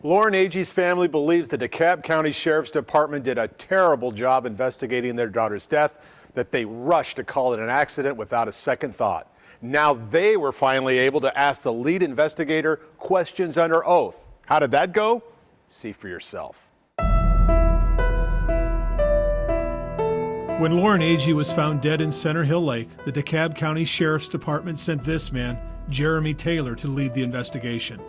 Lauren Agee's family believes the DeKalb County Sheriff's Department did a terrible job investigating their daughter's death, that they rushed to call it an accident without a second thought. Now they were finally able to ask the lead investigator questions under oath. How did that go? See for yourself. When Lauren Agee was found dead in Center Hill Lake, the DeKalb County Sheriff's Department sent this man, Jeremy Taylor, to lead the investigation.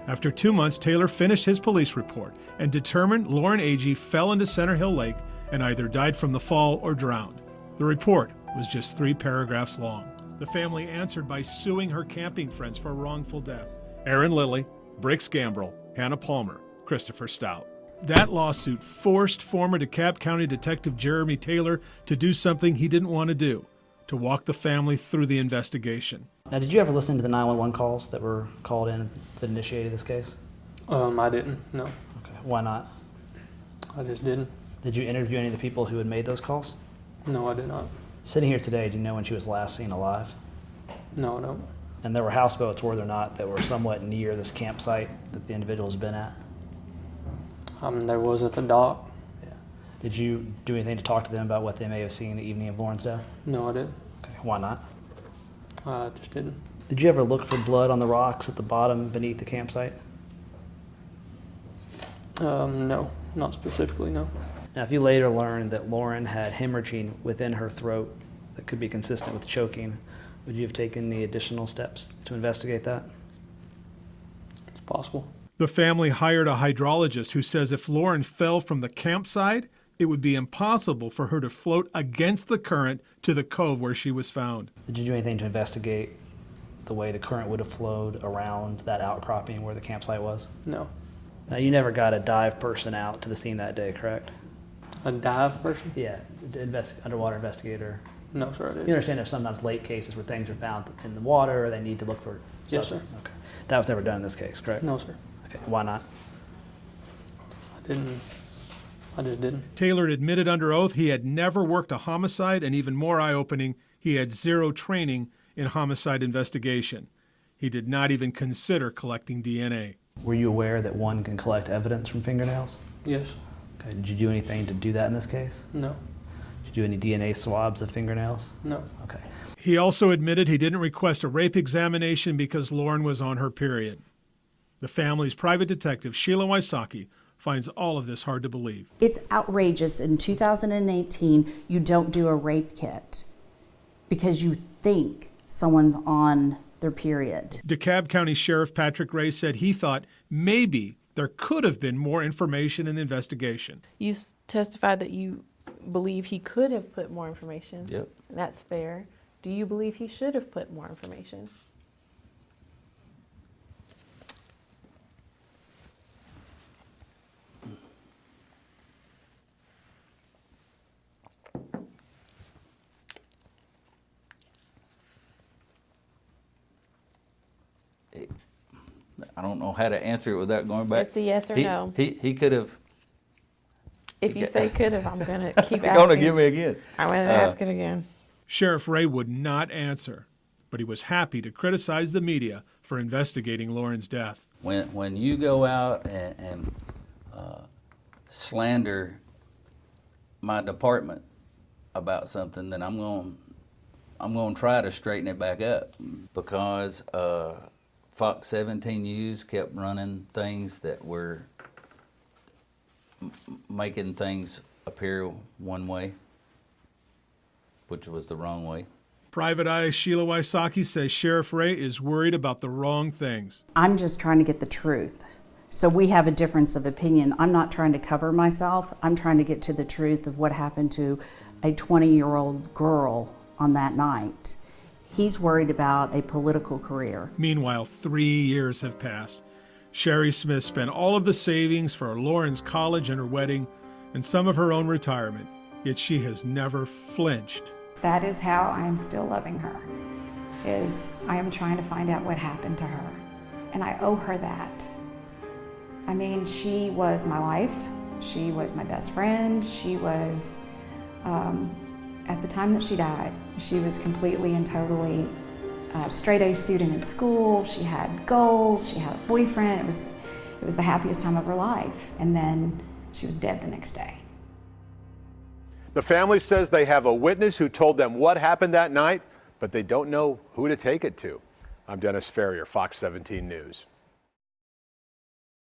After 2 months, Taylor finished his police report and determined Lauren Agee fell into Center Hill Lake and either died from the fall or drowned. The report was just 3 paragraphs long. The family answered by suing her camping friends for wrongful death: Aaron Lilly, Brix Gambrell, Hannah Palmer, Christopher Stout. That lawsuit forced former DeKalb County Detective Jeremy Taylor to do something he didn't want to do, to walk the family through the investigation. Now, did you ever listen to the 911 calls that were called in that initiated this case? I didn't, no. Okay. Why not? I just didn't. Did you interview any of the people who had made those calls? No, I did not. Sitting here today, do you know when she was last seen alive? No, I don't. And there were houseboats, were there not, that were somewhat near this campsite that the individual has been at? There was at the dock. Yeah. Did you do anything to talk to them about what they may have seen the evening of Lauren's death? No, I didn't. Okay. Why not? I just didn't. Did you ever look for blood on the rocks at the bottom beneath the campsite? No, not specifically, no. Now, if you later learned that Lauren had hemorrhaging within her throat that could be consistent with choking, would you have taken any additional steps to investigate that? It's possible. The family hired a hydrologist who says if Lauren fell from the campsite, it would be impossible for her to float against the current to the cove where she was found. Did you do anything to investigate the way the current would have flowed around that outcropping where the campsite was? No. Now, you never got a dive person out to the scene that day, correct? A dive person? Yeah, underwater investigator. No, sir, I didn't. You understand there's sometimes late cases where things are found in the water or they need to look for Yes, something? sir. Okay. That was never done in this case, correct? No, sir. Okay. Why not? I didn't. I just didn't. Taylor admitted under oath he had never worked a homicide, and even more eye-opening, he had 0 training in homicide investigation. He did not even consider collecting DNA. Were you aware that one can collect evidence from fingernails? Yes. Okay. Did you do anything to do that in this case? No. Did you do any DNA swabs of fingernails? No. Okay. He also admitted he didn't request a rape examination because Lauren was on her period. The family's private detective, Sheila Wysocki, finds all of this hard to believe. It's outrageous in 2018 you don't do a rape kit because you think someone's on their period. DeKalb County Sheriff Patrick Ray said he thought maybe there could have been more information in the investigation. You testified that you believe he could have put more information. Yep. That's fair. Do you believe he should have put more information? I don't know how to answer it without going back. It's a yes or no. He could have. If you say could have, I'm going to keep asking. You're going to give me again. I'm going to ask it again. Sheriff Ray would not answer, but he was happy to criticize the media for investigating Lauren's death. When you go out and slander my department about something, then I'm going to try to straighten it back up, because Fox 17 News kept running things that were making things appear one way, which was the wrong way. Private Eye Sheila Wysocki says Sheriff Ray is worried about the wrong things. I'm just trying to get the truth. So we have a difference of opinion. I'm not trying to cover myself. I'm trying to get to the truth of what happened to a 20-year-old girl on that night. He's worried about a political career. Meanwhile, 3 years have passed. Sherry Smith spent all of the savings for Lauren's college and her wedding and some of her own retirement, yet she has never flinched. That is how I am still loving her, is I am trying to find out what happened to her. And I owe her that. I mean, she was my life. She was my best friend. She was, at the time that she died, she was completely and totally a straight A student in school. She had goals. She had a boyfriend. It was the happiest time of her life. And then she was dead the next day. The family says they have a witness who told them what happened that night, but they don't know who to take it to. I'm Dennis Ferrier, Fox 17 News.